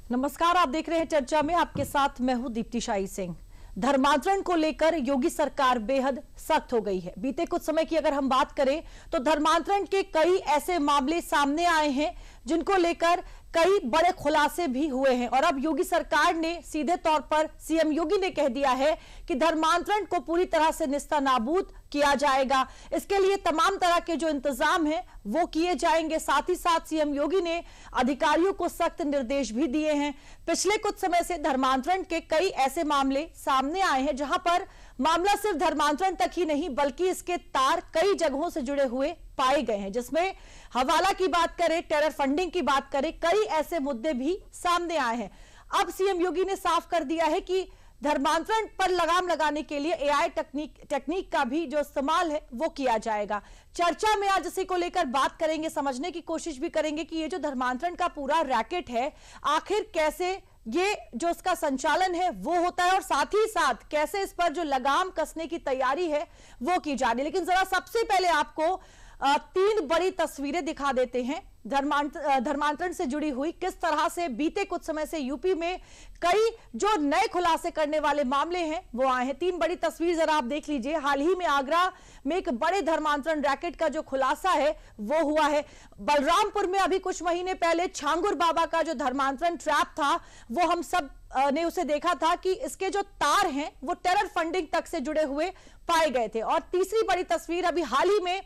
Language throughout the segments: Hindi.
नमस्कार, आप देख रहे हैं चर्चा में। आपके साथ मैं हूं दीप्ति शाही सिंह। धर्मांतरण को लेकर योगी सरकार बेहद सख्त हो गई है। बीते कुछ समय की अगर हम बात करें तो धर्मांतरण के कई ऐसे मामले सामने आए हैं जिनको लेकर कई बड़े खुलासे भी हुए हैं और अब योगी सरकार ने सीधे तौर पर सीएम योगी ने कह दिया है कि धर्मांतरण को पूरी तरह से निस्तानाबूद किया जाएगा। इसके लिए तमाम तरह के जो इंतजाम हैं वो किए जाएंगे। साथ ही साथ सीएम योगी ने अधिकारियों को सख्त निर्देश भी दिए हैं। पिछले कुछ समय से धर्मांतरण के कई ऐसे मामले सामने आए हैं जहां पर मामला सिर्फ धर्मांतरण तक ही नहीं बल्कि इसके तार कई जगहों से जुड़े हुए पाए गए हैं, जिसमें हवाला की बात करें, टेरर फंडिंग की बात करें, कई ऐसे मुद्दे भी सामने आए हैं। अब सीएम योगी ने साफ कर दिया है कि धर्मांतरण पर लगाम लगाने के लिए एआई टेक्निक का भी जो इस्तेमाल है वो किया जाएगा। चर्चा में आज इसी को लेकर बात करेंगे, समझने की कोशिश भी करेंगे कि ये जो धर्मांतरण का पूरा रैकेट है आखिर कैसे ये जो इसका संचालन है वो होता है और साथ ही साथ कैसे इस पर जो लगाम कसने की तैयारी है वो की जा रही है। लेकिन जरा सबसे पहले आपको तीन बड़ी तस्वीरें दिखा देते हैं धर्मांतरण से जुड़ी हुई। किस तरह से बीते कुछ समय से यूपी में कई जो नए खुलासे करने वाले मामले हैं वो आए हैं। तीन बड़ी तस्वीर जरा आप देख लीजिए। हाल ही में आगरा में एक बड़े धर्मांतरण रैकेट का जो खुलासा है वो हुआ है। बलरामपुर में अभी कुछ महीने पहले छांगुर बाबा का जो धर्मांतरण ट्रैप था वो हम सब ने उसे देखा था कि इसके जो तार हैं वो टेरर फंडिंग तक से जुड़े हुए पाए गए थे। और तीसरी बड़ी तस्वीर अभी हाल ही में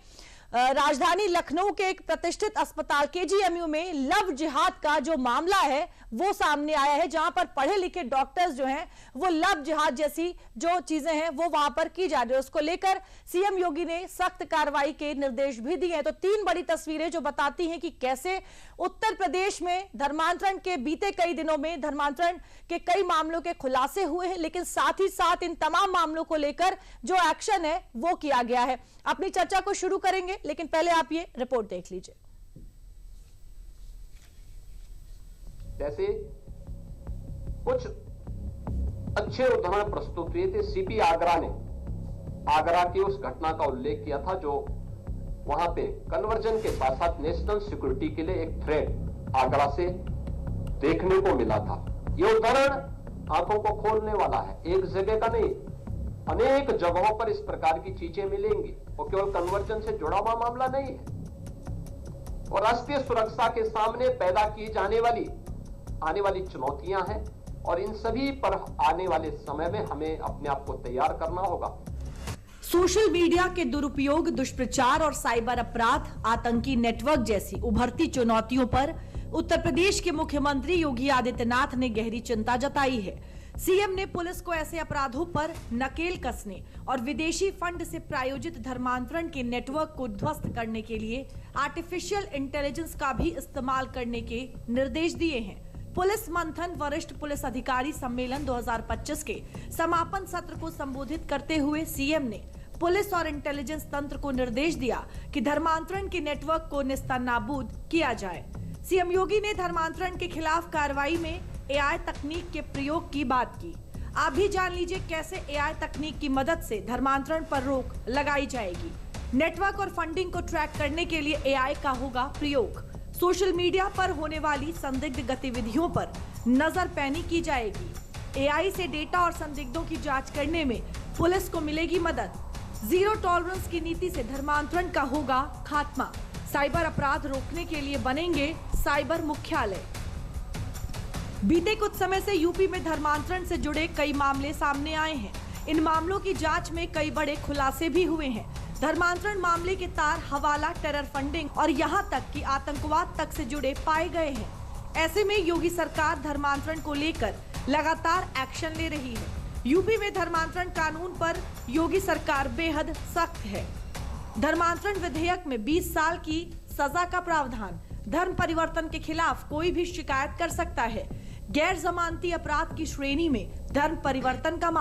राजधानी लखनऊ के एक प्रतिष्ठित अस्पताल केजीएमयू में लव जिहाद का जो मामला है वो सामने आया है, जहां पर पढ़े लिखे डॉक्टर्स जो हैं वो लव जिहाद जैसी जो चीजें हैं वो वहां पर की जा रही है। उसको लेकर सीएम योगी ने सख्त कार्रवाई के निर्देश भी दिए हैं। तो तीन बड़ी तस्वीरें जो बताती हैं कि कैसे उत्तर प्रदेश में धर्मांतरण के बीते कई दिनों में धर्मांतरण के कई मामलों के खुलासे हुए हैं, लेकिन साथ ही साथ इन तमाम मामलों को लेकर जो एक्शन है वो किया गया है। अपनी चर्चा को शुरू करेंगे, लेकिन पहले आप ये रिपोर्ट देख लीजिए। जैसे कुछ अच्छे उदाहरण प्रस्तुत हुए थे। सीपी आगरा ने आगरा की उस घटना का उल्लेख किया था जो वहां पे कन्वर्जन के साथ साथ नेशनल सिक्योरिटी के लिए एक थ्रेट आगरा से देखने को मिला था। यह उदाहरण आंखों को खोलने वाला है। एक जगह का नहीं, अनेक जगहों पर इस प्रकार की चीजें मिलेंगी और केवल कन्वर्जन से जुड़ा हुआ मामला नहीं है। और राष्ट्रीय सुरक्षा के सामने पैदा की जाने वाली आने वाली चुनौतियां हैं और इन सभी पर आने वाले समय में हमें अपने आप को तैयार करना होगा। सोशल मीडिया के दुरुपयोग, दुष्प्रचार और साइबर अपराध, आतंकी नेटवर्क जैसी उभरती चुनौतियों पर उत्तर प्रदेश के मुख्यमंत्री योगी आदित्यनाथ ने गहरी चिंता जताई है। सीएम ने पुलिस को ऐसे अपराधों पर नकेल कसने और विदेशी फंड से प्रायोजित धर्मांतरण के नेटवर्क को ध्वस्त करने के लिए आर्टिफिशियल इंटेलिजेंस का भी इस्तेमाल करने के निर्देश दिए हैं। पुलिस मंथन वरिष्ठ पुलिस अधिकारी सम्मेलन 2025 के समापन सत्र को संबोधित करते हुए सीएम ने पुलिस और इंटेलिजेंस तंत्र को निर्देश दिया कि धर्मांतरण के नेटवर्क को निस्तानाबूद किया जाए। सीएम योगी ने धर्मांतरण के खिलाफ कार्रवाई में एआई तकनीक के प्रयोग की बात की। आप भी जान लीजिए कैसे एआई तकनीक की मदद से धर्मांतरण पर रोक लगाई जाएगी। नेटवर्क और फंडिंग को ट्रैक करने के लिए एआई का होगा प्रयोग। सोशल मीडिया पर होने वाली संदिग्ध गतिविधियों पर नजर पैनी की जाएगी। एआई से डेटा और संदिग्धों की जांच करने में पुलिस को मिलेगी मदद। जीरो टॉलरेंस की नीति से धर्मांतरण का होगा खात्मा। साइबर अपराध रोकने के लिए बनेंगे साइबर मुख्यालय। बीते कुछ समय से यूपी में धर्मांतरण से जुड़े कई मामले सामने आए हैं। इन मामलों की जांच में कई बड़े खुलासे भी हुए हैं। धर्मांतरण मामले के तार हवाला, टेरर फंडिंग और यहां तक कि आतंकवाद तक से जुड़े पाए गए हैं। ऐसे में योगी सरकार धर्मांतरण को लेकर लगातार एक्शन ले रही है। यूपी में धर्मांतरण कानून पर योगी सरकार बेहद सख्त है। धर्मांतरण विधेयक में 20 साल की सजा का प्रावधान। धर्म परिवर्तन के खिलाफ कोई भी शिकायत कर सकता है। गैर जमानती अपराध की श्रेणी में धर्म परिवर्तन का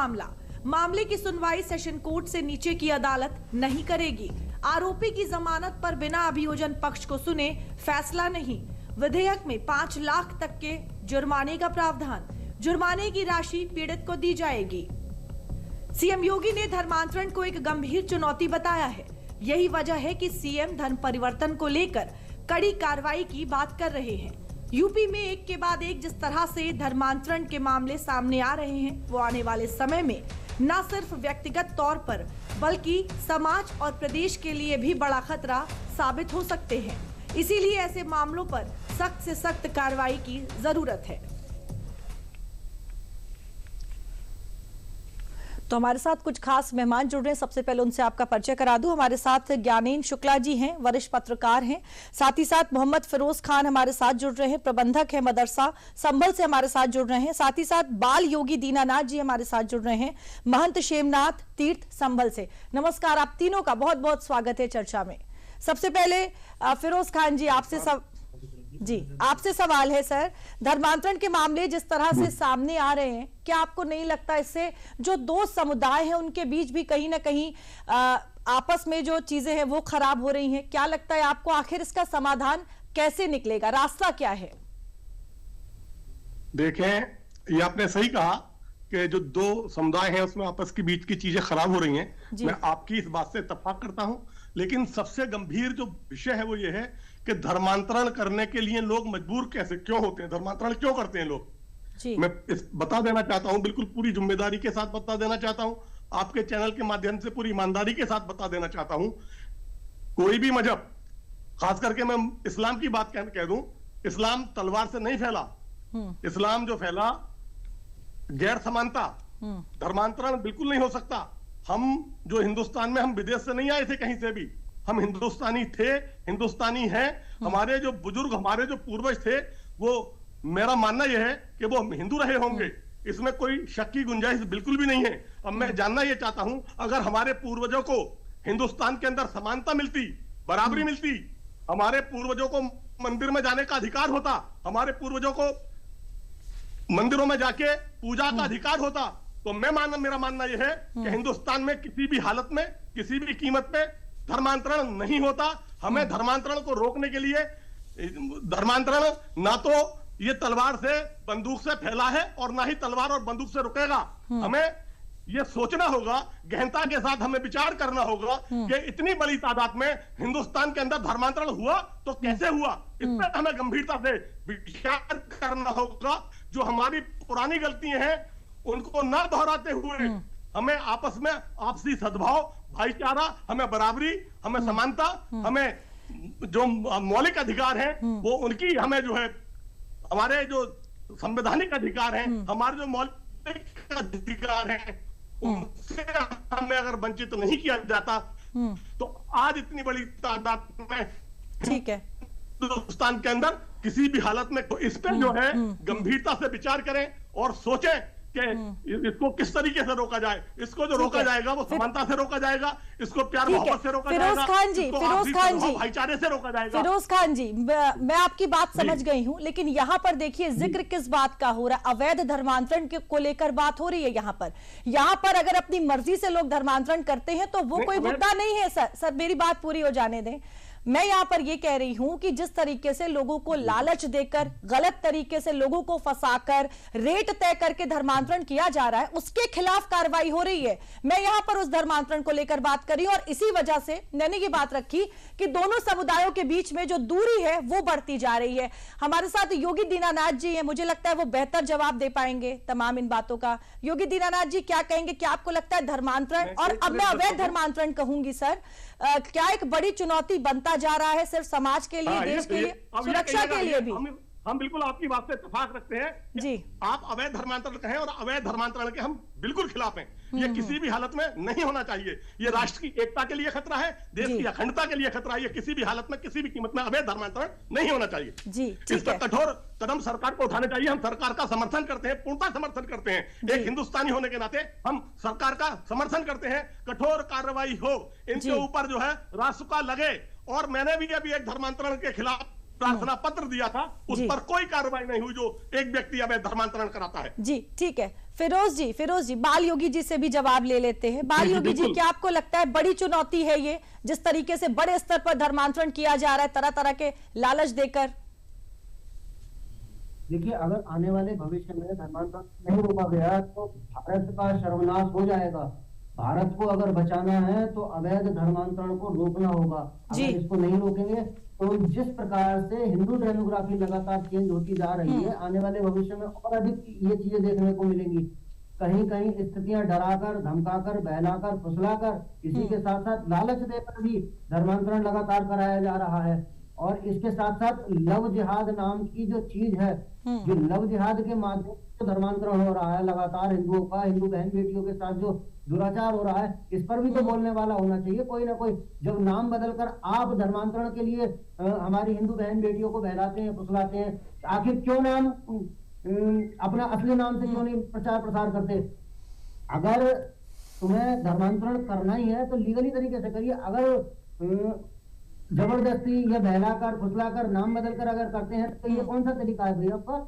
मामले की सुनवाई सेशन कोर्ट से नीचे की अदालत नहीं करेगी। आरोपी की जमानत पर बिना अभियोजन पक्ष को सुने फैसला नहीं। विधेयक में 5 लाख तक के जुर्माने का प्रावधान। जुर्माने की राशि पीड़ित को दी जाएगी। सीएम योगी ने धर्मांतरण को एक गंभीर चुनौती बताया है। यही वजह है कि सीएम धर्म परिवर्तन को लेकर कड़ी कार्रवाई की बात कर रहे हैं। यूपी में एक के बाद एक जिस तरह से धर्मांतरण के मामले सामने आ रहे हैं, वो आने वाले समय में न सिर्फ व्यक्तिगत तौर पर बल्कि समाज और प्रदेश के लिए भी बड़ा खतरा साबित हो सकते हैं। इसीलिए ऐसे मामलों पर सख्त से सख्त कार्रवाई की जरूरत है। तो हमारे साथ कुछ खास मेहमान जुड़ रहे हैं। सबसे पहले उनसे आपका परिचय करा दूं। हमारे साथ ज्ञानेन शुक्ला जी हैं, वरिष्ठ पत्रकार हैं। साथ ही साथ मोहम्मद फिरोज खान हमारे साथ जुड़ रहे हैं, प्रबंधक हैं मदरसा संभल से हमारे साथ जुड़ रहे हैं। साथ ही साथ बाल योगी दीनानाथ जी हमारे साथ जुड़ रहे हैं, महंत शेमनाथ तीर्थ संभल से। नमस्कार, आप तीनों का बहुत बहुत स्वागत है चर्चा में। सबसे पहले फिरोज खान जी आपसे सवाल है सर, धर्मांतरण के मामले जिस तरह से सामने आ रहे हैं, क्या आपको नहीं लगता इससे जो दो समुदाय हैं उनके बीच भी कहीं ना कहीं आपस में जो चीजें हैं वो खराब हो रही हैं? क्या लगता है आपको आखिर इसका समाधान कैसे निकलेगा, रास्ता क्या है? देखें, ये आपने सही कहा कि जो दो समुदाय हैं उसमें आपस के बीच की चीजें खराब हो रही हैं। मैं आपकी इस बात से इत्तेफाक करता हूं, लेकिन सबसे गंभीर जो विषय है वो ये है कि धर्मांतरण करने के लिए लोग मजबूर कैसे क्यों होते हैं, धर्मांतरण क्यों करते हैं लोग। मैं बता देना चाहता हूं, बिल्कुल पूरी जिम्मेदारी के साथ बता देना चाहता हूं, आपके चैनल के माध्यम से पूरी ईमानदारी के साथ बता देना चाहता हूं। कोई भी मजहब, खास करके मैं इस्लाम की बात कह दूं, इस्लाम तलवार से नहीं फैला। इस्लाम जो फैला गैर समानता, धर्मांतरण बिल्कुल नहीं हो सकता। हम जो हिंदुस्तान में, हम विदेश से नहीं आए थे कहीं से भी, हम हिंदुस्तानी थे, हिंदुस्तानी हैं। हमारे जो बुजुर्ग, हमारे जो पूर्वज थे, वो मेरा मानना यह है कि वो हिंदू रहे होंगे, इसमें कोई शक की गुंजाइश बिल्कुल भी नहीं है। अब मैं जानना यह चाहता हूं, अगर हमारे पूर्वजों को हिंदुस्तान के अंदर समानता मिलती, बराबरी मिलती, हमारे पूर्वजों को मंदिर में जाने का अधिकार होता, हमारे पूर्वजों को मंदिरों में जाके पूजा का अधिकार होता, तो मेरा मानना यह है कि हिंदुस्तान में किसी भी हालत में, किसी भी कीमत पे धर्मांतरण नहीं होता। हमें धर्मांतरण को रोकने के लिए, धर्मांतरण ना तो ये तलवार से, बंदूक से फैला है और ना ही तलवार और बंदूक से रुकेगा। हमें ये सोचना होगा, गहनता के साथ हमें विचार करना होगा कि इतनी बड़ी तादाद में हिंदुस्तान के अंदर धर्मांतरण हुआ तो कैसे हुआ, इस पर हमें गंभीरता से विचार करना होगा। जो हमारी पुरानी गलतियां हैं उनको ना दोहराते हुए हमें आपस में आपसी सद्भाव, भाईचारा, हमें बराबरी, हमें समानता, हमें जो मौलिक अधिकार हैं वो उनकी, हमें जो है हमारे जो संवैधानिक अधिकार हैं, हमारे जो मौलिक अधिकार हैं, उनसे हमें अगर वंचित नहीं किया जाता तो आज इतनी बड़ी तादाद में, ठीक है, हिंदुस्तान के अंदर किसी भी हालत में, तो इस पर जो है गंभीरता से विचार करें और सोचें कि इसको किस तरीके से रोका जाए। इसको जो रोका जाएगा वो समानता से रोका जाएगा, इसको प्यार मोहब्बत से रोका जाएगा, फिरोज खान जी, भाईचारे से रोका जाएगा। फिरोज खान जी, मैं आपकी बात समझ गई हूं, लेकिन यहाँ पर देखिए जिक्र किस बात का हो रहा है, अवैध धर्मांतरण को लेकर बात हो रही है। यहाँ पर अगर अपनी मर्जी से लोग धर्मांतरण करते हैं तो वो कोई मुद्दा नहीं है। सर मेरी बात पूरी हो जाने दें। मैं यहाँ पर ये कह रही हूं कि जिस तरीके से लोगों को लालच देकर, गलत तरीके से लोगों को फंसाकर, रेट तय करके धर्मांतरण किया जा रहा है, उसके खिलाफ कार्रवाई हो रही है। मैं यहाँ पर उस धर्मांतरण को लेकर बात करी और इसी वजह से मैंने ये बात रखी कि दोनों समुदायों के बीच में जो दूरी है वो बढ़ती जा रही है। हमारे साथ योगी दीनानाथ जी हैं, मुझे लगता है वो बेहतर जवाब दे पाएंगे तमाम इन बातों का। योगी दीनानाथ जी, क्या कहेंगे? क्या आपको लगता है धर्मांतरण, और अब मैं अवैध धर्मांतरण कहूंगी सर, क्या एक बड़ी चुनौती बनता जा रहा है सिर्फ समाज के लिए, देश के लिए, सुरक्षा के लिए भी? हम बिल्कुल आपकी बात से इत्तेफाक रखते हैं जी। आप अवैध धर्मांतरण कहें, और अवैध धर्मांतरण के हम बिल्कुल खिलाफ हैं। ये किसी भी हालत में नहीं होना चाहिए। ये राष्ट्र की एकता के लिए खतरा है, देश की अखंडता के लिए खतरा है। ये किसी भी हालत में, किसी भी कीमत में अवैध धर्मांतरण नहीं होना चाहिए जी। इस पर कठोर कदम सरकार को उठाने चाहिए। हम सरकार का समर्थन करते हैं, पूर्णतः समर्थन करते हैं। एक हिंदुस्तानी होने के नाते हम सरकार का समर्थन करते हैं। कठोर कार्रवाई हो, इनके ऊपर जो है रासुका लगे। और मैंने भी अभी एक धर्मांतरण के खिलाफ प्रार्थना पत्र दिया था, उस पर कोई कार्रवाई नहीं हुई जो एक व्यक्ति अवैध धर्मांतरण कराता है जी। ठीक है, फिरोज जी, बाल योगी जी से भी जवाब ले लेते हैं। बाल योगी जी, क्या आपको लगता है बड़ी चुनौती है ये, जिस तरीके से बड़े स्तर पर धर्मांतरण किया जा रहा है तरह तरह के लालच देकर? देखिए, अगर आने वाले भविष्य में धर्मांतरण नहीं रोका गया तो भारत का सर्वनाश हो जाएगा। भारत को अगर बचाना है तो अवैध धर्मांतरण को रोकना होगा। जी। अगर इसको नहीं रोकेंगे तो जिस प्रकार से हिंदू डेमोग्राफी लगातार चेंज होती जा रही है, आने वाले भविष्य में और अधिक ये चीजें देखने को मिलेंगी। कहीं कहीं स्थितियां डराकर, धमकाकर, बहलाकर, फुसलाकर, इसी के साथ साथ लालच देकर भी धर्मांतरण लगातार कराया जा रहा है। और इसके साथ साथ लव जिहाद नाम की जो चीज है, जो लव जिहाद के माध्यम से धर्मांतरण हो रहा है लगातार हिंदुओं का, हिंदू बहन बेटियों के साथ जो दुराचार हो रहा है, इस पर भी तो बोलने वाला होना चाहिए कोई ना कोई। जब नाम बदलकर आप धर्मांतरण के लिए हमारी हिंदू बहन बेटियों को बहलाते हैं, फुसलाते हैं, आखिर क्यों नाम अपना असली नाम से क्यों नहीं प्रचार प्रसार करते? अगर तुम्हें धर्मांतरण करना ही है तो लीगली तरीके से करिए। अगर जबरदस्ती या बहलाकर, फुसलाकर, नाम बदलकर अगर करते हैं तो ये कौन सा तरीका है भैया आपका?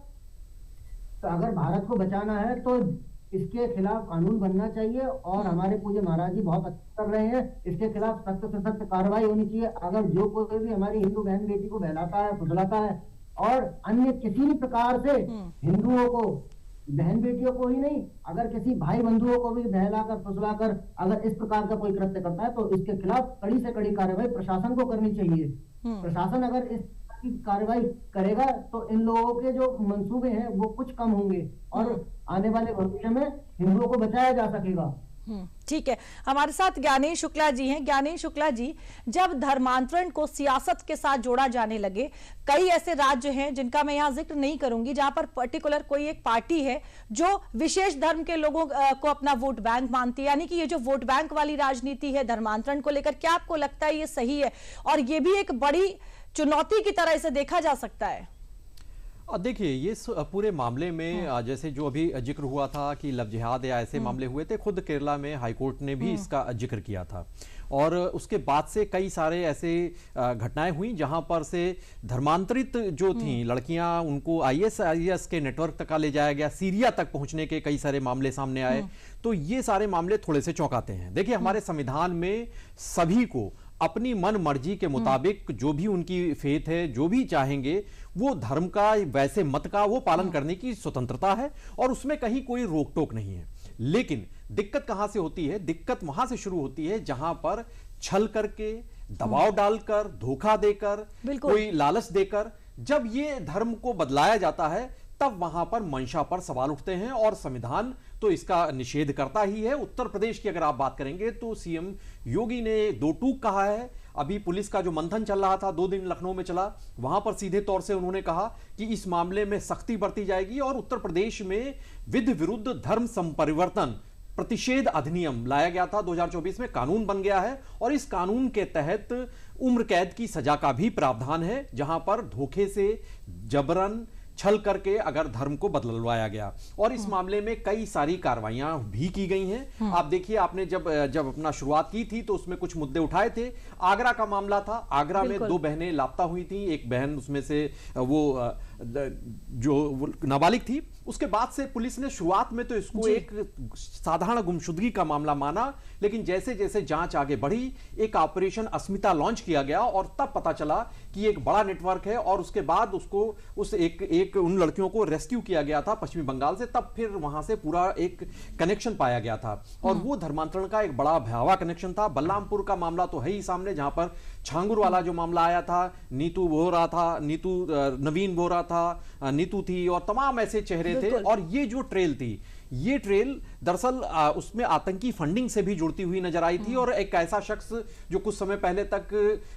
तो अगर भारत को बचाना है तो इसके खिलाफ कानून बनना चाहिए, और हमारे पूज्य महाराज जी बहुत अच्छा कर रहे हैं। इसके खिलाफ सख्त से सख्त कार्रवाई होनी चाहिए। अगर जो कोई भी हमारी हिंदू बहन बेटी को बहलाता है, फुसलाता है, और अन्य किसी भी प्रकार से हिंदुओं को, बहन बेटियों को ही नहीं, अगर किसी भाई बंधुओं को भी बहलाकर, फुसलाकर अगर इस प्रकार का कोई कृत्य करता है तो इसके खिलाफ कड़ी से कड़ी कार्रवाई प्रशासन को करनी चाहिए। प्रशासन अगर इस की कार्रवाई करेगा तो इन लोगों के जो मंसूबे हैं वो कुछ कम होंगे, और आने वाले भविष्य में हिंदुओं को बचाया जा सकेगा। ठीक है, हमारे साथ ज्ञानेश शुक्ला जी हैं। ज्ञानेश शुक्ला जी, जब धर्मांतरण को सियासत के साथ जोड़ा जाने लगे, कई ऐसे राज्य हैं जिनका मैं यहाँ जिक्र नहीं करूंगी, जहां पर पर्टिकुलर कोई एक पार्टी है जो विशेष धर्म के लोगों को अपना वोट बैंक मानती है, यानी कि ये जो वोट बैंक वाली राजनीति है धर्मांतरण को लेकर, क्या आपको लगता है ये सही है? और ये भी एक बड़ी चुनौती की तरह इसे देखा जा सकता है? देखिए, ये पूरे मामले में जैसे जो अभी जिक्र हुआ था कि लव जिहाद या ऐसे मामले हुए थे, खुद केरला में हाईकोर्ट ने भी इसका जिक्र किया था, और उसके बाद से कई सारे ऐसे घटनाएं हुई जहां पर से धर्मांतरित जो थी लड़कियां, उनको ISIS के नेटवर्क तक ले जाया गया, सीरिया तक पहुंचने के कई सारे मामले सामने आए। तो ये सारे मामले थोड़े से चौंकाते हैं। देखिए, हमारे संविधान में सभी को अपनी मन मर्जी के मुताबिक, जो भी उनकी फेथ है, जो भी चाहेंगे वो धर्म का, वैसे मत का वो पालन करने की स्वतंत्रता है, और उसमें कहीं कोई रोक टोक नहीं है। लेकिन दिक्कत कहां से होती है? दिक्कत वहां से शुरू होती है जहां पर छल करके, दबाव डालकर, धोखा देकर, कोई लालच देकर जब ये धर्म को बदलाया जाता है, तब वहां पर मंशा पर सवाल उठते हैं, और संविधान तो इसका निषेध करता ही है। उत्तर प्रदेश की अगर आप बात करेंगे तो सीएम योगी ने दो टूक कहा है। अभी पुलिस का जो मंथन चल रहा था, 2 दिन लखनऊ में चला, वहां पर सीधे तौर से उन्होंने कहा कि इस मामले में सख्ती बरती जाएगी, और उत्तर प्रदेश में विधि विरुद्ध धर्म संपरिवर्तन प्रतिषेध अधिनियम लाया गया था 2024 में, कानून बन गया है, और इस कानून के तहत उम्र कैद की सजा का भी प्रावधान है, जहां पर धोखे से, जबरन, छल करके अगर धर्म को बदलवाया गया। और इस मामले में कई सारी कार्रवाइयां भी की गई हैं। आप देखिए, आपने जब अपना शुरुआत की थी तो उसमें कुछ मुद्दे उठाए थे। आगरा का मामला था, आगरा में 2 बहनें लापता हुई थी, एक बहन उसमें से वो जो नाबालिग थी। उसके बाद से पुलिस ने शुरुआत में तो इसको एक साधारण गुमशुदगी का मामला माना, लेकिन जैसे जैसे जांच आगे बढ़ी, एक ऑपरेशन अस्मिता लॉन्च किया गया, और तब पता चला कि एक बड़ा नेटवर्क है, और उसके बाद उसको उन लड़कियों को रेस्क्यू किया गया था पश्चिमी बंगाल से। तब फिर वहां से पूरा एक कनेक्शन पाया गया था, और वो धर्मांतरण का एक बड़ा भयावह कनेक्शन था। बलरामपुर का मामला तो है ही सामने, जहां पर छांगुर वाला जो मामला आया था, नीतू बोहरा था, नवीन बोहरा था, नीतू थी, और तमाम ऐसे चेहरे थे। और ये जो ट्रेल थी, ये ट्रेल दरअसल उसमें आतंकी फंडिंग से भी जुड़ती हुई नजर आई थी, और एक ऐसा शख्स जो कुछ समय पहले तक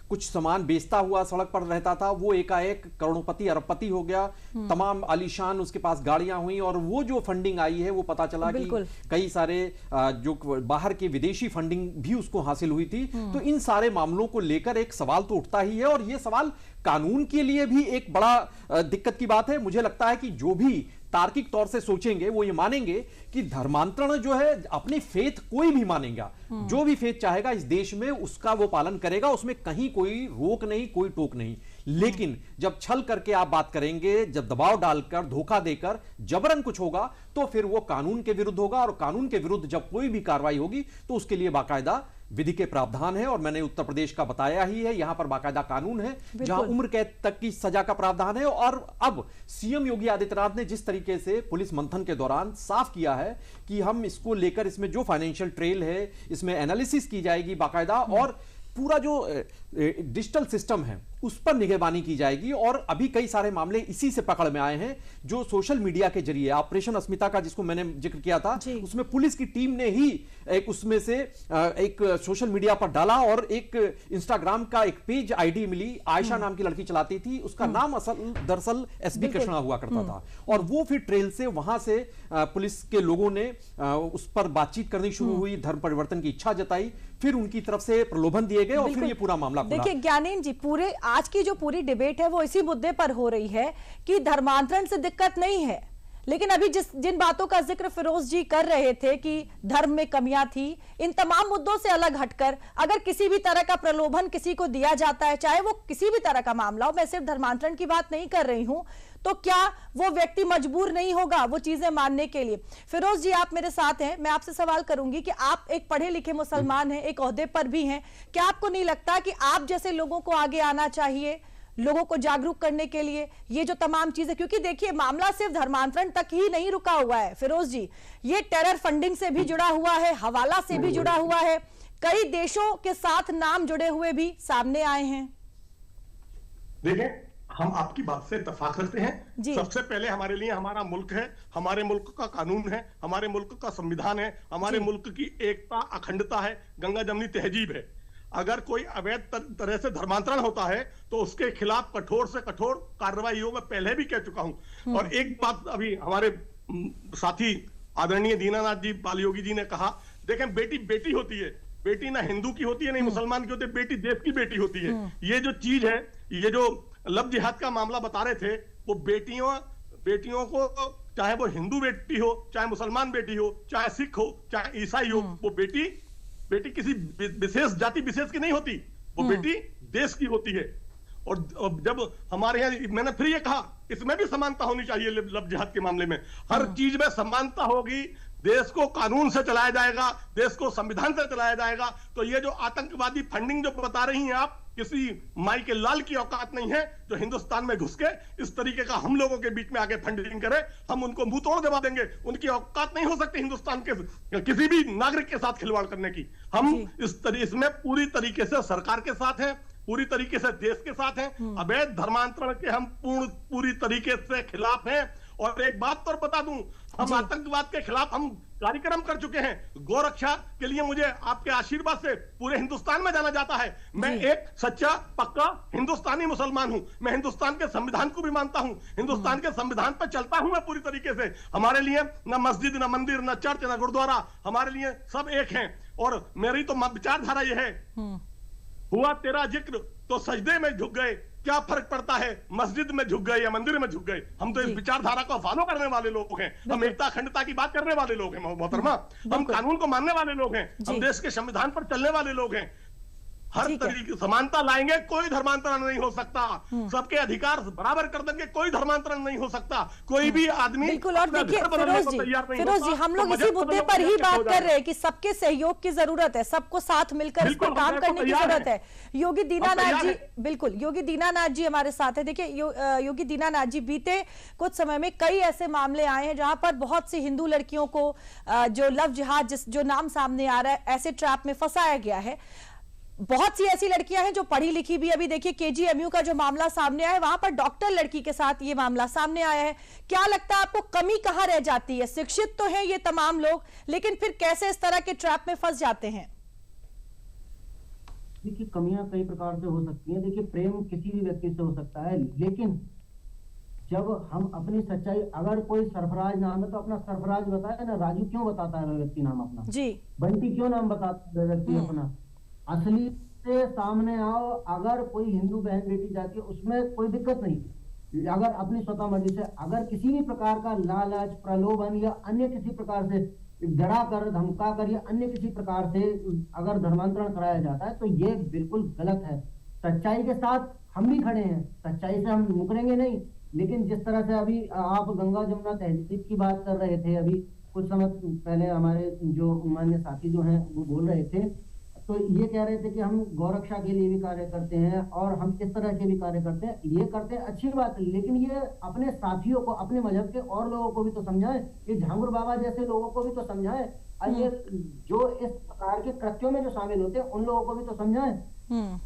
कुछ सामान बेचता हुआ सड़क पर रहता था, वो एकाएक करोड़पति अरबपति हो गया, तमाम आलीशान उसके पास गाड़ियां हुई, और वो जो फंडिंग आई है वो पता चला कि कई सारे जो बाहर के विदेशी फंडिंग भी उसको हासिल हुई थी। तो इन सारे मामलों को लेकर एक सवाल तो उठता ही है, और ये सवाल कानून के लिए भी एक बड़ा दिक्कत की बात है। मुझे लगता है कि जो भी तार्किक तौर से सोचेंगे वो ये मानेंगे कि धर्मांतरण जो है, अपनी फेथ कोई भी मानेगा, जो भी फेथ चाहेगा इस देश में उसका वो पालन करेगा, उसमें कहीं कोई रोक नहीं, कोई टोक नहीं। लेकिन जब छल करके आप बात करेंगे, जब दबाव डालकर, धोखा देकर, जबरन कुछ होगा, तो फिर वो कानून के विरुद्ध होगा, और कानून के विरुद्ध जब कोई भी कार्रवाई होगी तो उसके लिए बाकायदा विधि के प्रावधान है और मैंने उत्तर प्रदेश का बताया ही है, यहां पर बाकायदा कानून है जहां उम्र कैद तक की सजा का प्रावधान है। और अब सीएम योगी आदित्यनाथ ने जिस तरीके से पुलिस मंथन के दौरान साफ किया है कि हम इसको लेकर, इसमें जो फाइनेंशियल ट्रेल है इसमें एनालिसिस की जाएगी बाकायदा, और पूरा जो डिजिटल सिस्टम है उस पर निगरानी की जाएगी। और अभी कई सारे मामले इसी से पकड़ में आए हैं जो सोशल मीडिया के जरिए, ऑपरेशन अस्मिता का जिसको मैंने जिक्र किया था, उसमें पुलिस की टीम ने ही एक उसमें से एक सोशल मीडिया पर डाला और एक इंस्टाग्राम का एक पेज आईडी मिली, आयशा नाम की लड़की चलाती थी, उसका नाम दरअसल एसबी कृष्णा हुआ करता था। और वो फिर ट्रेल से वहां से पुलिस के लोगों ने उस पर बातचीत करनी शुरू हुई, धर्म परिवर्तन की इच्छा जताई, फिर उनकी तरफ से प्रलोभन दिए गए और फिर ये पूरा मामला खुला। देखिए ज्ञानेन जी, पूरे आज की जो पूरी डिबेट है वो इसी मुद्दे पर हो रही है कि धर्मांतरण से दिक्कत नहीं है, लेकिन अभी जिन बातों का जिक्र फिरोज जी कर रहे थे कि धर्म में कमियां थी, इन तमाम मुद्दों से अलग हटकर अगर किसी भी तरह का प्रलोभन किसी को दिया जाता है, चाहे वो किसी भी तरह का मामला हो, मैं सिर्फ धर्मांतरण की बात नहीं कर रही हूं, तो क्या वो व्यक्ति मजबूर नहीं होगा वो चीजें मानने के लिए? फिरोज जी आप मेरे साथ हैं, मैं आपसे सवाल करूंगी कि आप एक पढ़े लिखे मुसलमान हैं, एक ओहदे पर भी हैं, क्या आपको नहीं लगता कि आप जैसे लोगों को आगे आना चाहिए, लोगों को जागरूक करने के लिए ये जो तमाम चीजें, क्योंकि देखिए मामला सिर्फ धर्मांतरण तक ही नहीं रुका हुआ है फिरोज जी, ये टेरर फंडिंग से भी जुड़ा हुआ है, हवाला से भी जुड़ा हुआ है, कई देशों के साथ नाम जुड़े हुए भी सामने आए हैं। देखिए हम आपकी बात से इत्तेफाक रखते हैं। सबसे पहले हमारे लिए हमारा मुल्क है, हमारे मुल्क का कानून है, हमारे मुल्क का संविधान है, हमारे मुल्क की एकता अखंडता है, गंगा जमनी तहजीब है। अगर कोई अवैध तरह से धर्मांतरण होता है तो उसके खिलाफ कठोर से कठोर कार्रवाई हो, मैं पहले भी कह चुका हूं। और एक बात अभी हमारे साथी आदरणीय दीनानाथ जी बाल योगी जी ने कहा, देखें बेटी बेटी होती है, बेटी ना हिंदू की होती है नहीं मुसलमान की होती है, बेटी देश की बेटी होती है। ये जो चीज है, ये जो लव जिहाद का मामला बता रहे थे, वो बेटियों को, चाहे वो हिंदू बेटी हो, चाहे मुसलमान बेटी हो, चाहे सिख हो, चाहे ईसाई हो, वो बेटी किसी विशेष जाति विशेष की नहीं होती, वो बेटी देश की होती है। और जब हमारे यहाँ, मैंने फिर ये कहा, इसमें भी समानता होनी चाहिए। लव जिहाद के मामले में हर चीज में समानता होगी, देश को कानून से चलाया जाएगा, देश को संविधान से चलाया जाएगा। तो ये जो आतंकवादी फंडिंग जो बता रही हैं आप, किसी माई के लाल की औकात नहीं है जो हिंदुस्तान में घुस के इस तरीके का हम लोगों के बीच में आगे फंडिंग करे, हम उनको मुंह तोड़ जवाब देंगे। उनकी औकात नहीं हो सकती हिंदुस्तान के किसी भी नागरिक के साथ खिलवाड़ करने की। हम इसमें पूरी तरीके से सरकार के साथ हैं, पूरी तरीके से देश के साथ हैं। अवैध धर्मांतरण के हम पूरी तरीके से खिलाफ हैं। और एक बात तो बता दूं, हम आतंकवाद के खिलाफ हम कार्यक्रम कर चुके हैं। गोरक्षा के लिए मुझे आपके आशीर्वाद से पूरे हिंदुस्तान में जाना जाता है। मैं एक सच्चा पक्का हिंदुस्तानी मुसलमान हूं। मैं हिंदुस्तान के संविधान को भी मानता हूं, हिंदुस्तान के संविधान पर चलता हूं मैं पूरी तरीके से। हमारे लिए न मस्जिद, न मंदिर, न चर्च, न गुरुद्वारा, हमारे लिए सब एक हैं। और मेरी तो विचारधारा यह है, हुआ तेरा जिक्र तो सजदे में झुक गए, क्या फर्क पड़ता है मस्जिद में झुक गए या मंदिर में झुक गए। हम तो इस विचारधारा को फॉलो करने वाले लोग हैं, हम एकता अखंडता की बात करने वाले लोग हैं मोहतरमा, हम कानून को मानने वाले लोग हैं, हम देश के संविधान पर चलने वाले लोग हैं। हर तरीके समानता लाएंगे, कोई धर्मांतरण नहीं हो सकता, सबके अधिकार बराबर कर देंगे, कोई धर्मांतरण नहीं हो सकता। कोई भी आदमी बिल्कुल। और देखिए फिरोज जी हम लोग इसी मुद्दे पर ही बात कर रहे हैं कि सबके सहयोग की जरूरत है, सबको साथ मिलकर इस पर काम करने की जरूरत है। योगी दीनानाथ जी, बिल्कुल योगी दीनानाथ जी हमारे साथ है। देखिए योगी दीनानाथ जी, बीते कुछ समय में कई ऐसे मामले आए हैं जहां पर बहुत सी हिंदू लड़कियों को जो लव जिहाद जो नाम सामने आ रहा है, ऐसे ट्रैप में फंसाया गया है। बहुत सी ऐसी लड़कियां हैं जो पढ़ी लिखी भी, अभी देखिए केजीएमयू का जो मामला सामने आया है, वहां पर डॉक्टर लड़की के साथ ये मामला सामने आया है। क्या लगता है आपको, कमी कहां रह जाती है? शिक्षित तो हैं ये तमाम लोग, लेकिन फिर कैसे इस तरह के ट्रैप में फंस जाते हैं? देखिए कमियां कई प्रकार से हो सकती हैं। देखिए प्रेम किसी भी व्यक्ति से हो सकता है, लेकिन जब हम अपनी सच्चाई, अगर कोई सरफराज नाम है तो अपना सरफराज बताए ना, राजू क्यों बताता है व्यक्ति नाम अपना जी, बंटी क्यों नाम बताता है व्यक्ति अपना, असली से सामने आओ। अगर कोई हिंदू बहन बेटी जाती है उसमें कोई दिक्कत नहीं, अगर अपनी स्वतः मर्जी से, अगर किसी भी प्रकार का लालच, प्रलोभन या अन्य किसी प्रकार से डरा कर, धमका कर या अन्य किसी प्रकार से अगर धर्मांतरण कराया जाता है तो ये बिल्कुल गलत है। सच्चाई के साथ हम भी खड़े हैं, सच्चाई से हम मुकरेंगे नहीं। लेकिन जिस तरह से अभी आप गंगा जमुना तहजीब की बात कर रहे थे, अभी कुछ समय पहले हमारे जो मान्य साथी जो हैं वो बोल रहे थे, तो ये कह रहे थे कि हम गौरक्षा के लिए भी कार्य करते हैं और हम इस तरह के भी कार्य करते हैं। ये करते हैं, अच्छी बात है, लेकिन ये अपने साथियों को, अपने मजहब के और लोगों को भी तो समझाएं, ये झांगुर बाबा जैसे लोगों को भी तो समझाएं, और ये जो इस प्रकार के कृत्यों में जो शामिल होते हैं उन लोगों को भी तो समझाएं।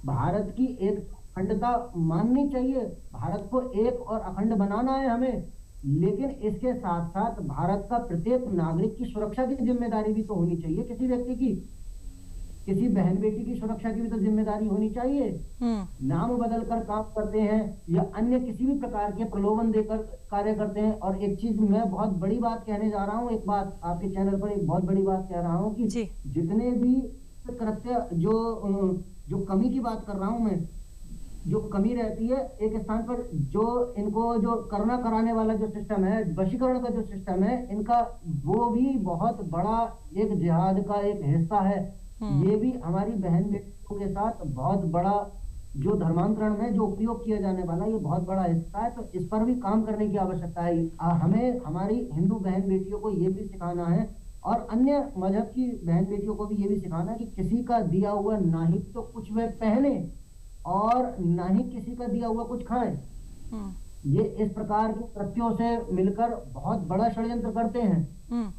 भारत की एक अखंडता माननी चाहिए, भारत को एक और अखंड बनाना है हमें, लेकिन इसके साथ साथ भारत का प्रत्येक नागरिक की सुरक्षा की जिम्मेदारी भी तो होनी चाहिए। किसी व्यक्ति की, किसी बहन बेटी की सुरक्षा की भी तो जिम्मेदारी होनी चाहिए। नाम बदल कर काम करते हैं या अन्य किसी भी प्रकार के प्रलोभन देकर कार्य करते हैं। और एक चीज मैं बहुत बड़ी बात कहने जा रहा हूँ, एक बात आपके चैनल पर एक बहुत बड़ी बात कह रहा हूँ कि जितने भी कृत्य जो कमी की बात कर रहा हूँ मैं, जो कमी रहती है एक स्थान पर, जो इनको जो करना कराने वाला जो सिस्टम है, वशीकरण का जो सिस्टम है इनका, वो भी बहुत बड़ा एक जिहाद का एक हिस्सा है। ये भी हमारी बहन बेटियों के साथ बहुत बड़ा जो धर्मांतरण में जो उपयोग किया जाने वाला ये बहुत बड़ा हिस्सा है। तो इस पर भी काम करने की आवश्यकता है। हमें हमारी हिंदू बहन बेटियों को ये भी सिखाना है और अन्य मजहब की बहन बेटियों को भी ये भी सिखाना है कि किसी का दिया हुआ ना ही तो कुछ वे पहने और ना ही किसी का दिया हुआ कुछ खाएं। ये इस प्रकार के कृत्यों से मिलकर बहुत बड़ा षड्यंत्र करते हैं।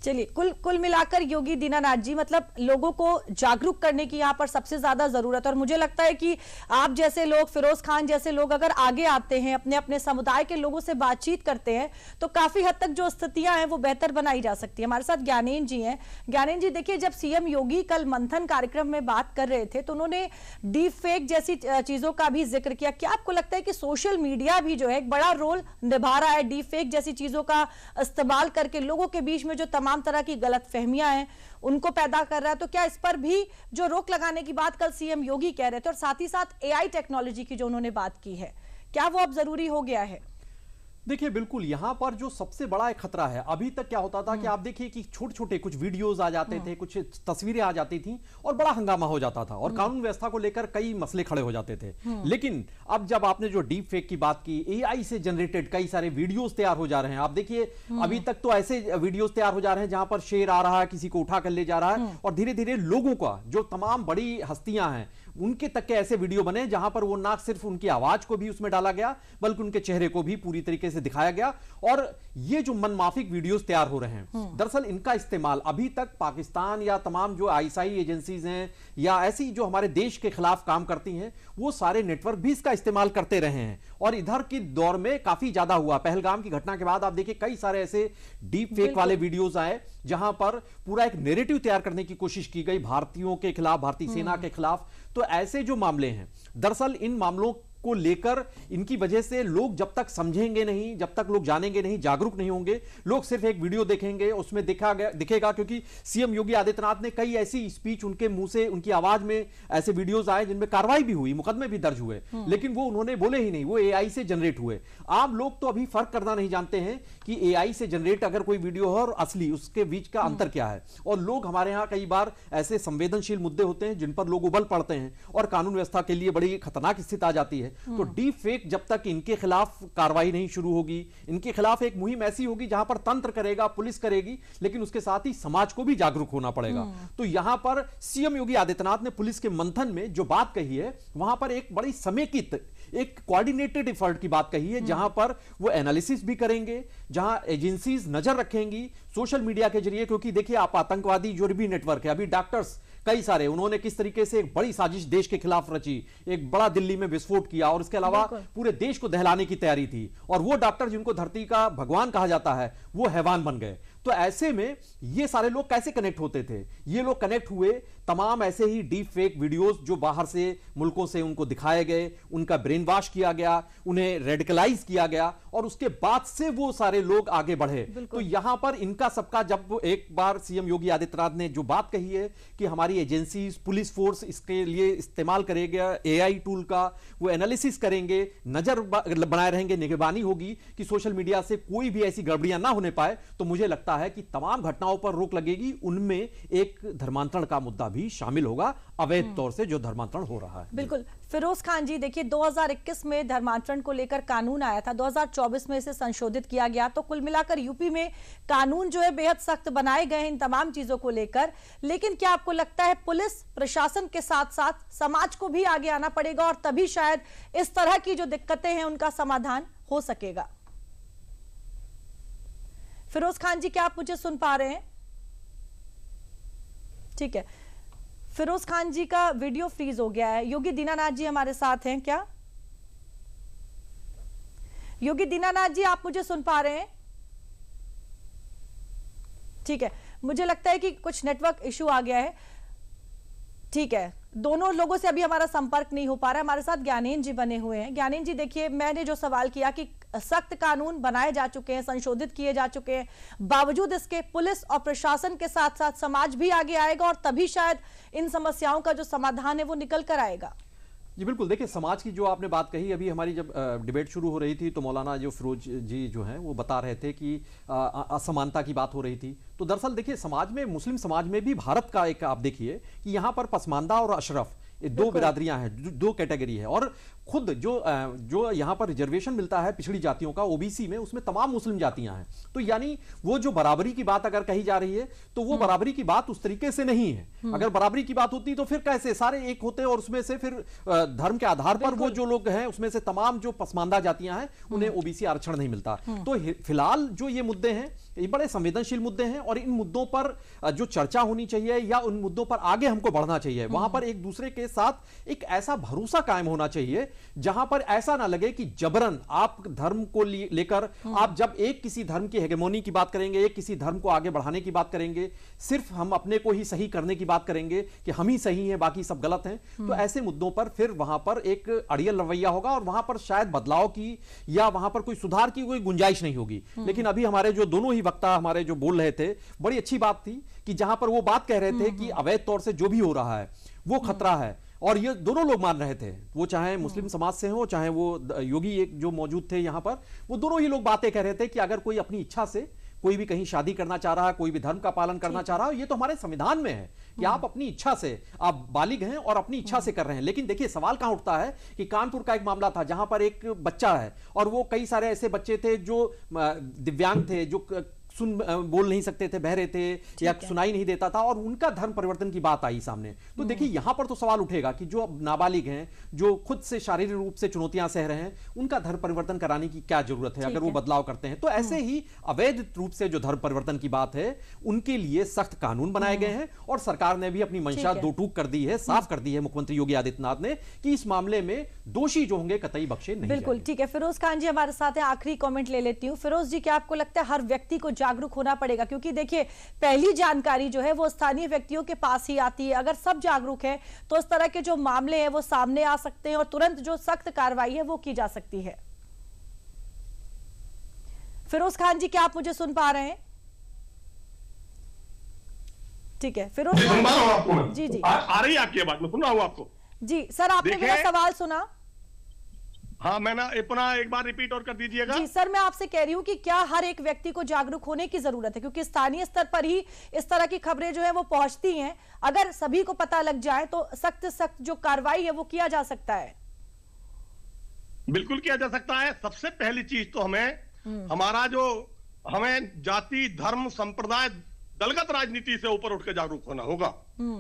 चलिए, कुल मिलाकर योगी दीनानाथ जी, मतलब लोगों को जागरूक करने की यहाँ पर सबसे ज्यादा जरूरत है। और मुझे लगता है कि आप जैसे लोग, फिरोज खान जैसे लोग अगर आगे आते हैं, अपने अपने समुदाय के लोगों से बातचीत करते हैं, तो काफी हद तक जो स्थितियां हैं वो बेहतर बनाई जा सकती है। हमारे साथ ज्ञानेन जी हैं। ज्ञानेन जी, देखिए, जब सीएम योगी कल मंथन कार्यक्रम में बात कर रहे थे तो उन्होंने डीप फेक जैसी चीजों का भी जिक्र किया। क्या आपको लगता है कि सोशल मीडिया भी जो है एक बड़ा रोल निभा रहा है डीप फेक जैसी चीजों का इस्तेमाल करके लोगों के बीच में जो तमाम तरह की गलतफहमियां हैं उनको पैदा कर रहा है? तो क्या इस पर भी जो रोक लगाने की बात कल सीएम योगी कह रहे थे, और साथ ही साथ एआई टेक्नोलॉजी की जो उन्होंने बात की है, क्या वो अब जरूरी हो गया है? देखिए, बिल्कुल यहां पर जो सबसे बड़ा एक खतरा है, अभी तक क्या होता था कि आप देखिए कि छोटे छोटे कुछ वीडियोस आ जाते थे, कुछ तस्वीरें आ जाती थी और बड़ा हंगामा हो जाता था और कानून व्यवस्था को लेकर कई मसले खड़े हो जाते थे। लेकिन अब जब आपने जो डीप फेक की बात की, एआई से जनरेटेड कई सारे वीडियोस तैयार हो जा रहे हैं। आप देखिए, अभी तक तो ऐसे वीडियोस तैयार हो जा रहे हैं जहां पर शेर आ रहा है, किसी को उठा कर ले जा रहा है, और धीरे धीरे लोगों का, जो तमाम बड़ी हस्तियां हैं, उनके तक के ऐसे वीडियो बने जहां पर वो ना सिर्फ उनकी आवाज को भी उसमें डाला गया बल्कि उनके चेहरे को भी पूरी तरीके से दिखाया गया। और ये जो मनमाफिक वीडियोस तैयार हो रहे हैं, दरअसल इनका इस्तेमाल अभी तक पाकिस्तान या तमाम जो आईएसआई एजेंसीज हैं या ऐसी जो हमारे देश के खिलाफ काम करती हैं, वो सारे नेटवर्क भी इसका इस्तेमाल करते रहे हैं। और इधर के दौर में काफी ज्यादा हुआ। पहलगाम की घटना के बाद आप देखिए कई सारे ऐसे डीप फेक वाले वीडियोस आए जहां पर पूरा एक नैरेटिव तैयार करने की कोशिश की गई भारतीयों के खिलाफ, भारतीय सेना के खिलाफ। तो ऐसे जो मामले हैं, दरअसल इन मामलों को लेकर इनकी वजह से लोग जब तक समझेंगे नहीं, जब तक लोग जानेंगे नहीं, जागरूक नहीं होंगे, लोग सिर्फ एक वीडियो देखेंगे, उसमें दिखेगा क्योंकि सीएम योगी आदित्यनाथ ने कई ऐसी स्पीच उनके मुंह से, उनकी आवाज में ऐसे वीडियोस आए जिनमें कार्रवाई भी हुई, मुकदमे भी दर्ज हुए, लेकिन वो उन्होंने बोले ही नहीं, वो एआई से जनरेट हुए। आम लोग तो अभी फर्क करना नहीं जानते हैं कि एआई से जनरेट अगर कोई वीडियो है और असली, उसके बीच का अंतर क्या है। और लोग, हमारे यहां कई बार ऐसे संवेदनशील मुद्दे होते हैं जिन पर लोग उबल पड़ते हैं और कानून व्यवस्था के लिए बड़ी खतरनाक स्थिति आ जाती है। तो डीप फेक जब तक इनके खिलाफ कार्रवाई नहीं शुरू होगी, इनके खिलाफ एक मुहिम ऐसी होगी जहां पर तंत्र करेगा, पुलिस करेगी, लेकिन उसके साथ ही समाज को भी जागरूक होना पड़ेगा। तो यहां पर सीएम योगी आदित्यनाथ ने पुलिस के मंथन में जो बात कही है, वहां पर एक बड़ी समेकित, एक कोऑर्डिनेटेड एफर्ट की बात कही है, जहां पर वो एनालिसिस भी करेंगे, जहां एजेंसीज नजर रखेंगी सोशल मीडिया के जरिए। क्योंकि देखिए, आप आतंकवादी जो भी नेटवर्क है, अभी डॉक्टर्स कई सारे, उन्होंने किस तरीके से एक बड़ी साजिश देश के खिलाफ रची, एक बड़ा दिल्ली में विस्फोट किया और इसके अलावा पूरे देश को दहलाने की तैयारी थी। और वो डॉक्टर जिनको धरती का भगवान कहा जाता है, वो हैवान बन गए। तो ऐसे में ये सारे लोग कैसे कनेक्ट होते थे? ये लोग कनेक्ट हुए तमाम ऐसे ही डीप फेक वीडियोस जो बाहर से, मुल्कों से उनको दिखाए गए, उनका ब्रेन वॉश किया गया, उन्हें रेडिकलाइज किया गया और उसके बाद से वो सारे लोग आगे बढ़े। तो यहां पर इनका सबका, जब एक बार सीएम योगी आदित्यनाथ ने जो बात कही है कि हमारी एजेंसीज, पुलिस फोर्स इसके लिए इस्तेमाल करेगा एआई टूल का, वो एनालिसिस करेंगे, नजर बनाए रहेंगे, निगरानी होगी कि सोशल मीडिया से कोई भी ऐसी गड़बड़ियां ना होने पाए, तो मुझे लगता है कि तमाम घटनाओं पर रोक लगेगी। उनमें एक धर्मांतरण का मुद्दा भी शामिल होगा अवैध तौर से जो धर्मांतरण हो रहा है। बिल्कुल फिरोज खान जी, देखिए 2021 में धर्मांतरण को लेकर कानून आया था, 2024 में इसे संशोधित किया गया, तो कुल मिलाकर यूपी में कानून जो है बेहद सख्त बनाए गए हैं इन तमाम चीजों को लेकर। लेकिन क्या आपको लगता है पुलिस प्रशासन के साथ साथ समाज को भी आगे आना पड़ेगा और तभी शायद इस तरह की जो दिक्कतें हैं उनका समाधान हो सकेगा? फिरोज खान जी, क्या आप मुझे सुन पा रहे हैं? ठीक है, फिरोज खान जी का वीडियो फ्रीज हो गया है। योगी दीनानाथ जी हमारे साथ हैं क्या? योगी दीनानाथ जी, आप मुझे सुन पा रहे हैं? ठीक है, मुझे लगता है कि कुछ नेटवर्क इशू आ गया है। ठीक है, दोनों लोगों से अभी हमारा संपर्क नहीं हो पा रहा है। हमारे साथ ज्ञानेन जी बने हुए हैं। ज्ञानेन जी, देखिए मैंने जो सवाल किया कि सख्त कानून बनाए जा चुके हैं, संशोधित किए जा चुके हैं, बावजूद इसके पुलिस और प्रशासन के साथ साथ समाज भी आगे आएगा और तभी शायद इन समस्याओं का जो समाधान है वो निकल कर आएगा। जी बिल्कुल, देखिए समाज की जो आपने बात कही, अभी हमारी जब डिबेट शुरू हो रही थी तो मौलाना जो फिरोज जी जो हैं वो बता रहे थे कि असमानता की बात हो रही थी। तो दरअसल देखिए समाज में, मुस्लिम समाज में भी भारत का एक आप देखिए कि यहाँ पर पसमानदा और अशरफ ये दो बिरादरियां हैं, दो कैटेगरी है। और खुद जो यहाँ पर रिजर्वेशन मिलता है पिछड़ी जातियों का ओबीसी में, उसमें तमाम मुस्लिम जातियां हैं। तो यानी वो जो बराबरी की बात अगर कही जा रही है तो वो बराबरी की बात उस तरीके से नहीं है। अगर बराबरी की बात होती तो फिर कैसे सारे एक होते और उसमें से फिर धर्म के आधार पर वो जो लोग हैं उसमें से तमाम जो पसमानदा जातियां हैं उन्हें ओबीसी आरक्षण नहीं मिलता। तो फिलहाल जो ये मुद्दे हैं ये बड़े संवेदनशील मुद्दे हैं और इन मुद्दों पर जो चर्चा होनी चाहिए या उन मुद्दों पर आगे हमको बढ़ना चाहिए। वहां पर एक दूसरे के साथ एक ऐसा भरोसा कायम होना चाहिए जहां पर ऐसा ना लगे कि जबरन आप धर्म को लेकर आप जब एक किसी धर्म की हेगेमोनी की बात करेंगे, एक किसी धर्म को आगे बढ़ाने की बात करेंगे, सिर्फ हम अपने को ही सही करने की बात करेंगे कि हम ही सही हैं बाकी सब गलत हैं, तो ऐसे मुद्दों पर फिर वहां पर एक अड़ियल रवैया होगा और वहां पर शायद बदलाव की या वहां पर कोई सुधार की कोई गुंजाइश नहीं होगी। लेकिन अभी हमारे जो दोनों ही वक्ता हमारे जो बोल रहे थे, बड़ी अच्छी बात थी कि जहां पर वो बात कह रहे थे कि अवैध तौर से जो भी हो रहा है वो खतरा है, और ये दोनों लोग मान रहे थे, वो चाहे मुस्लिम समाज से हो चाहे वो योगी एक जो मौजूद थे यहां पर, वो दोनों ही लोग बातें कह रहे थे कि अगर कोई अपनी इच्छा से कोई भी कहीं शादी करना चाह रहा है, कोई भी धर्म का पालन करना चाह रहा है, ये तो हमारे संविधान में है कि आप अपनी इच्छा से, आप बालिग हैं और अपनी इच्छा से कर रहे हैं। लेकिन देखिए सवाल कहां उठता है कि कानपुर का एक मामला था जहां पर एक बच्चा है और वो कई सारे ऐसे बच्चे थे जो दिव्यांग थे, जो बोल नहीं सकते थे, बहरे थे या सुनाई नहीं देता था, और उनका धर्म परिवर्तन की बात आई सामने। तो देखिए यहां पर तो सवाल उठेगा कि जो नाबालिग हैं, जो खुद से शारीरिक रूप से चुनौतियां सह रहे हैं, उनका धर्म परिवर्तन कराने की क्या जरूरत है अगर वो बदलाव करते हैं। तो ऐसे ही अवैध रूप से जो धर्म परिवर्तन की बात है उनके लिए सख्त कानून बनाए गए हैं और सरकार ने भी अपनी मंशा दो टूक कर दी है, साफ कर दी है मुख्यमंत्री योगी आदित्यनाथ ने कि इस मामले में दोषी जो होंगे कतई बख्शे नहीं। बिल्कुल ठीक है, फिरोज खान जी हमारे साथ हैं, आखिरी कमेंट ले लेती हूं। फिरोज जी, क्या आपको लगता है हर व्यक्ति को जागरूक होना पड़ेगा? क्योंकि देखिए पहली जानकारी जो है वो स्थानीय व्यक्तियों के पास ही आती है। अगर सब जागरूक हैं तो इस तरह के जो मामले हैं वो सामने आ सकते हैं और तुरंत जो सख्त कार्रवाई है वो की जा सकती है। फिरोज खान जी, क्या आप मुझे सुन पा रहे हैं? ठीक है, फिरोज सुन पा रहा हूं आपको मैं। जी जी आ रही है आपकी बात, मैं सुन रहा हूं आपको। जी सर, आपने मेरा सवाल सुना? हाँ, मैं ना पुनः एक बार रिपीट और कर दीजिएगा। जी सर, मैं आपसे कह रही हूँ कि क्या हर एक व्यक्ति को जागरूक होने की जरूरत है? क्योंकि स्थानीय स्तर पर ही इस तरह की खबरें जो है वो पहुंचती हैं। अगर सभी को पता लग जाए तो सख्त जो कार्रवाई है वो किया जा सकता है। बिल्कुल किया जा सकता है। सबसे पहली चीज तो हमें जाति, धर्म, संप्रदाय, दलगत राजनीति से ऊपर उठ के जागरूक होना होगा।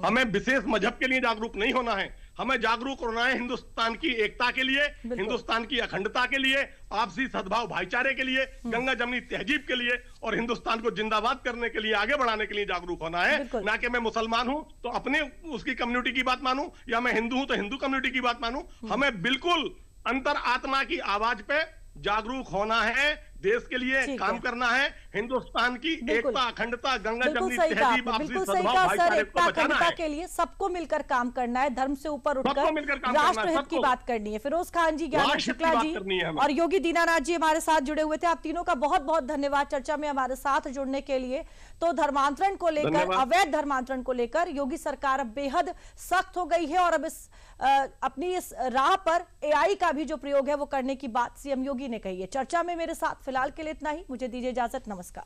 हमें विशेष मजहब के लिए जागरूक नहीं होना है, हमें जागरूक होना है हिंदुस्तान की एकता के लिए, हिंदुस्तान की अखंडता के लिए, आपसी सद्भाव भाईचारे के लिए, गंगा जमनी तहजीब के लिए और हिंदुस्तान को जिंदाबाद करने के लिए, आगे बढ़ाने के लिए जागरूक होना है। ना कि मैं मुसलमान हूं तो अपने उसकी कम्युनिटी की बात मानूं या मैं हिंदू हूं तो हिंदू कम्युनिटी की बात मानूं। हमें बिल्कुल अंतर आत्मा की आवाज पे जागरूक होना है, देश के लिए काम करना है, हिंदुस्तान की एकता, अखंडता, गंगा जमनी तहजीब, आपसी सद्भाव भाईचारे को बचाना है। के लिए सबको मिलकर काम करना है, धर्म से ऊपर उठकर राष्ट्रहित की बात करनी है। फिरोज खान जी, ज्ञानेन शुक्ला जी और योगी दीनानाथ जी हमारे साथ जुड़े हुए थे। आप तीनों का बहुत बहुत धन्यवाद चर्चा में हमारे साथ जुड़ने के लिए। तो धर्मांतरण को लेकर, अवैध धर्मांतरण को लेकर योगी सरकार अब बेहद सख्त हो गई है और अब अपनी इस राह पर एआई का भी जो प्रयोग है वो करने की बात सीएम योगी ने कही है। चर्चा में मेरे साथ फिलहाल के लिए इतना ही, मुझे दीजिए इजाजत, नमस्कार।